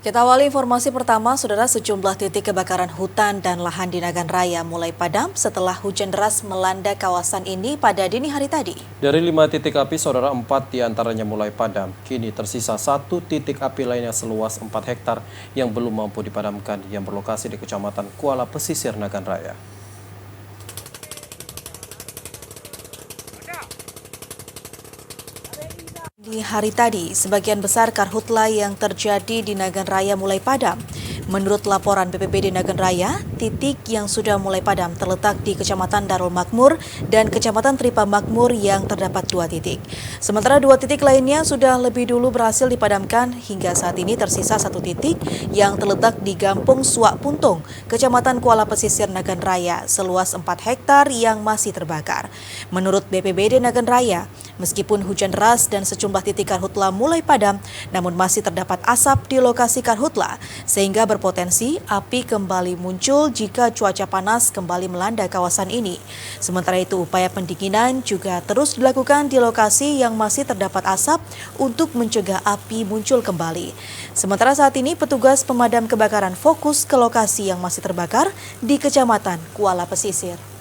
Kita awali informasi pertama, saudara, sejumlah titik kebakaran hutan dan lahan di Nagan Raya mulai padam setelah hujan deras melanda kawasan ini pada dini hari tadi. Dari 5 titik api, saudara, 4 diantaranya mulai padam. Kini tersisa 1 titik api lainnya seluas 4 hektar yang belum mampu dipadamkan yang berlokasi di Kecamatan Kuala Pesisir, Nagan Raya. Di hari tadi, sebagian besar karhutla yang terjadi di Nagan Raya mulai padam. Menurut laporan BPBD Nagan Raya, titik yang sudah mulai padam terletak di Kecamatan Darul Makmur dan Kecamatan Tripa Makmur yang terdapat 2 titik. Sementara 2 titik lainnya sudah lebih dulu berhasil dipadamkan. Hingga saat ini tersisa 1 titik yang terletak di Gampung Suak Puntung, Kecamatan Kuala Pesisir Nagan Raya, seluas 4 hektar yang masih terbakar. Menurut BPBD Nagan Raya, meskipun hujan deras dan sejumlah titik karhutla mulai padam, namun masih terdapat asap di lokasi karhutla, sehingga berpotensi api kembali muncul jika cuaca panas kembali melanda kawasan ini. Sementara itu, upaya pendinginan juga terus dilakukan di lokasi yang masih terdapat asap untuk mencegah api muncul kembali. Sementara saat ini, petugas pemadam kebakaran fokus ke lokasi yang masih terbakar di Kecamatan Kuala Pesisir.